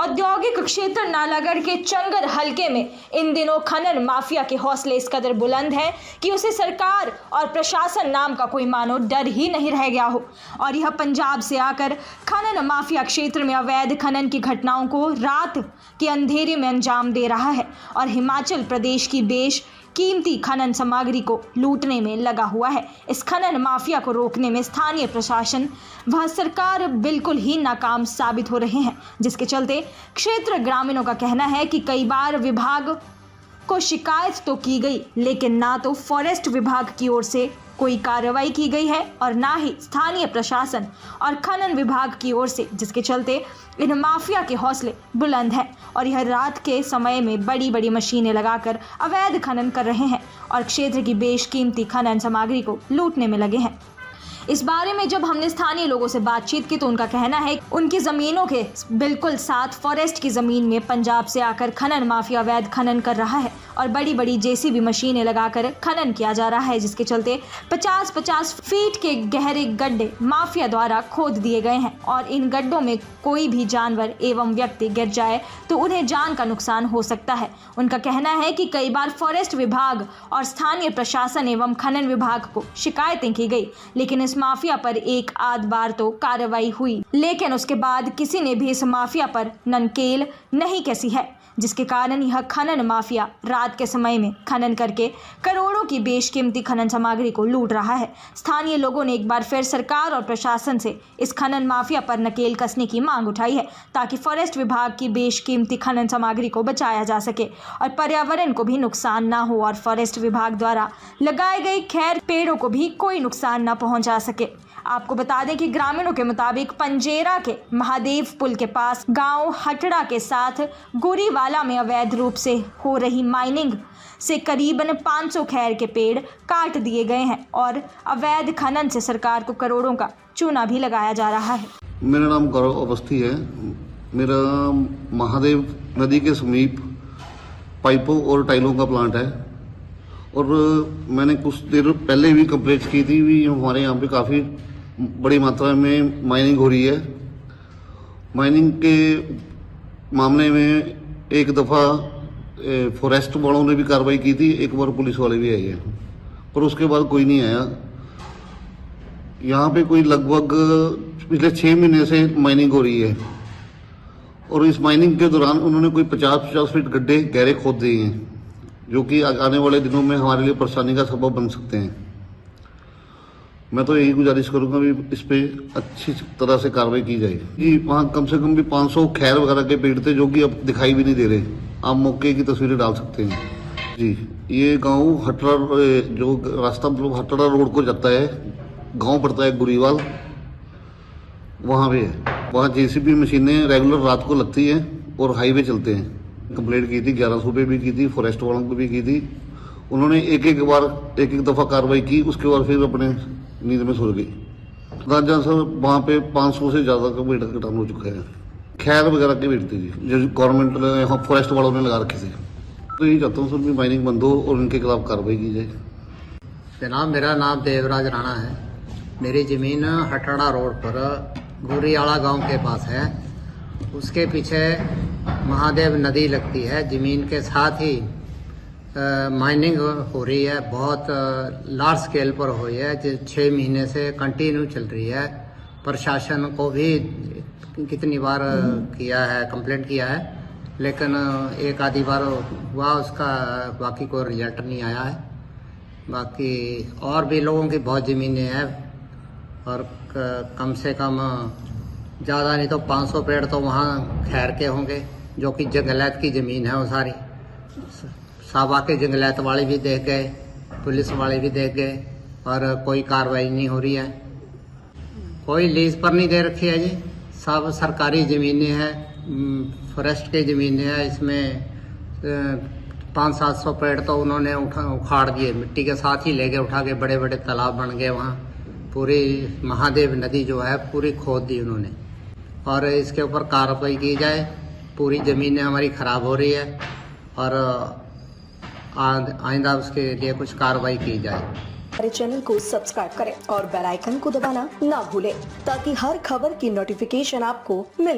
औद्योगिक क्षेत्र नालागढ़ के चंगर हलके में इन दिनों खनन माफिया के हौसले इस कदर बुलंद हैं कि उसे सरकार और प्रशासन नाम का कोई मानो डर ही नहीं रह गया हो। और यह पंजाब से आकर खनन माफिया क्षेत्र में अवैध खनन की घटनाओं को रात के अंधेरे में अंजाम दे रहा है और हिमाचल प्रदेश की कीमती खनन सामग्री को लूटने में लगा हुआ है। इस खनन माफिया को रोकने में स्थानीय प्रशासन व सरकार बिल्कुल ही नाकाम साबित हो रहे हैं, जिसके चलते क्षेत्र ग्रामीणों का कहना है कि कई बार विभाग को शिकायत तो की गई, लेकिन ना तो फॉरेस्ट विभाग की ओर से कोई कार्रवाई की गई है और ना ही स्थानीय प्रशासन और खनन विभाग की ओर से, जिसके चलते इन माफिया के हौसले बुलंद हैं और यह रात के समय में बड़ी बड़ी मशीनें लगाकर अवैध खनन कर रहे हैं और क्षेत्र की बेशकीमती खनन सामग्री को लूटने में लगे हैं। इस बारे में जब हमने स्थानीय लोगों से बातचीत की तो उनका कहना है उनकी जमीनों के बिल्कुल साथ फॉरेस्ट की जमीन में पंजाब से आकर खनन माफिया अवैध खनन कर रहा है और बड़ी बड़ी जेसीबी मशीनें लगाकर खनन किया जा रहा है, जिसके चलते 50-50 फीट के गहरे गड्ढे माफिया द्वारा खोद दिए गए हैं और इन गड्ढों में कोई भी जानवर एवं व्यक्ति गिर जाए तो उन्हें जान का नुकसान हो सकता है। उनका कहना है कि कई बार फॉरेस्ट विभाग और स्थानीय प्रशासन एवं खनन विभाग को शिकायतें की गई, लेकिन इस माफिया पर एक आध बार तो कार्रवाई हुई, लेकिन उसके बाद किसी ने भी इस माफिया पर ननकेल नहीं कसी है, जिसके कारण यह खनन माफिया रात के समय में खनन करके करोड़ों की बेशकीमती खनन सामग्री को लूट रहा है। स्थानीय लोगों ने एक बार फिर सरकार और प्रशासन से इस खनन माफिया पर नकेल कसने की मांग उठाई है ताकि फॉरेस्ट विभाग की बेशकीमती खनन सामग्री को बचाया जा सके और पर्यावरण को भी नुकसान ना हो और फॉरेस्ट विभाग द्वारा लगाए गए खैर पेड़ों को भी कोई नुकसान न पहुंचा सके। आपको बता दें कि ग्रामीणों के मुताबिक पंजेरा के महादेव पुल के पास गांव हटड़ा के साथ गोरीवाला में अवैध रूप से हो रही माइनिंग से करीबन 500 खैर के पेड़ काट दिए गए हैं और अवैध खनन से सरकार को करोड़ों का चूना भी लगाया जा रहा है। मेरा नाम गौरव अवस्थी है। मेरा महादेव नदी के समीप पाइपों और टाइलों का प्लांट है और मैंने कुछ देर पहले भी कंप्लेंट की थी भी हमारे यहाँ पे काफ़ी बड़ी मात्रा में माइनिंग हो रही है। माइनिंग के मामले में एक दफ़ा फॉरेस्ट वालों ने भी कार्रवाई की थी, एक बार पुलिस वाले भी आए हैं, पर उसके बाद कोई नहीं आया। यहाँ पे कोई लगभग पिछले 6 महीने से माइनिंग हो रही है और इस माइनिंग के दौरान उन्होंने कोई 50-50 फीट गड्ढे गहरे खोद दिए हैं, जो कि आने वाले दिनों में हमारे लिए परेशानी का सबब बन सकते हैं। मैं तो यही गुजारिश करूंगा भी इस पे अच्छी तरह से कार्रवाई की जाए। जी, वहाँ कम से कम भी 500 खैर वगैरह के पेड़ थे जो कि अब दिखाई भी नहीं दे रहे। आप मौके की तस्वीरें डाल सकते हैं। जी, ये गांव हटड़ा, जो रास्ता हटड़ा रोड को जाता है, गांव पड़ता है गुरीवाल, वहाँ पे है। वहाँ जेसीबी मशीनें रेगुलर रात को लगती हैं और हाईवे चलते हैं। कंप्लेंट की थी 1100 पे भी की थी, फॉरेस्ट वालों को भी की थी। उन्होंने एक दफ़ा कार्रवाई की, उसके बाद फिर अपने नींद में सो गई। राजा सर वहाँ पे 500 से ज़्यादा का पेड़ कटान हो चुका है। खैर वगैरह के पेड़ थे जी, जो गवर्नमेंट ने यहाँ फॉरेस्ट वालों ने लगा रखे थे। तो यही चाहता हूँ सर भी माइनिंग बंद हो और उनके खिलाफ कार्रवाई की जाए। जनाब, मेरा नाम देवराज राणा है। मेरी ज़मीन हटड़ा रोड पर गोरीवाला गांव के पास है। उसके पीछे महादेव नदी लगती है। ज़मीन के साथ ही माइनिंग हो रही है, बहुत लार्ज स्केल पर हुई है, जो 6 महीने से कंटिन्यू चल रही है। प्रशासन को भी कितनी बार किया है, कंप्लेंट किया है, लेकिन एक आधी बार हुआ, उसका बाकी कोई रिजल्ट नहीं आया है। बाकी और भी लोगों की बहुत ज़मीनें हैं और कम से कम ज़्यादा नहीं तो 500 पेड़ तो वहाँ खैर के होंगे, जो कि जंगलात की ज़मीन है वो सारी। साबा के जंगलात वाले भी देख गए, पुलिस वाले भी देख गए और कोई कार्रवाई नहीं हो रही है। कोई लीज पर नहीं दे रखी है जी, सब सरकारी ज़मीनें हैं, फॉरेस्ट की ज़मीनें हैं। इसमें 500-700 पेड़ तो उन्होंने उखाड़ दिए, मिट्टी के साथ ही ले गए उठा के, बड़े बड़े तालाब बन गए वहाँ। पूरी महादेव नदी जो है पूरी खोद दी उन्होंने और इसके ऊपर कार्रवाई की जाए। पूरी ज़मीनें हमारी ख़राब हो रही है और आइंदा उसके लिए कुछ कार्रवाई की जाए। हमारे चैनल को सब्सक्राइब करें और बेल आइकन को दबाना ना भूलें ताकि हर खबर की नोटिफिकेशन आपको मिलती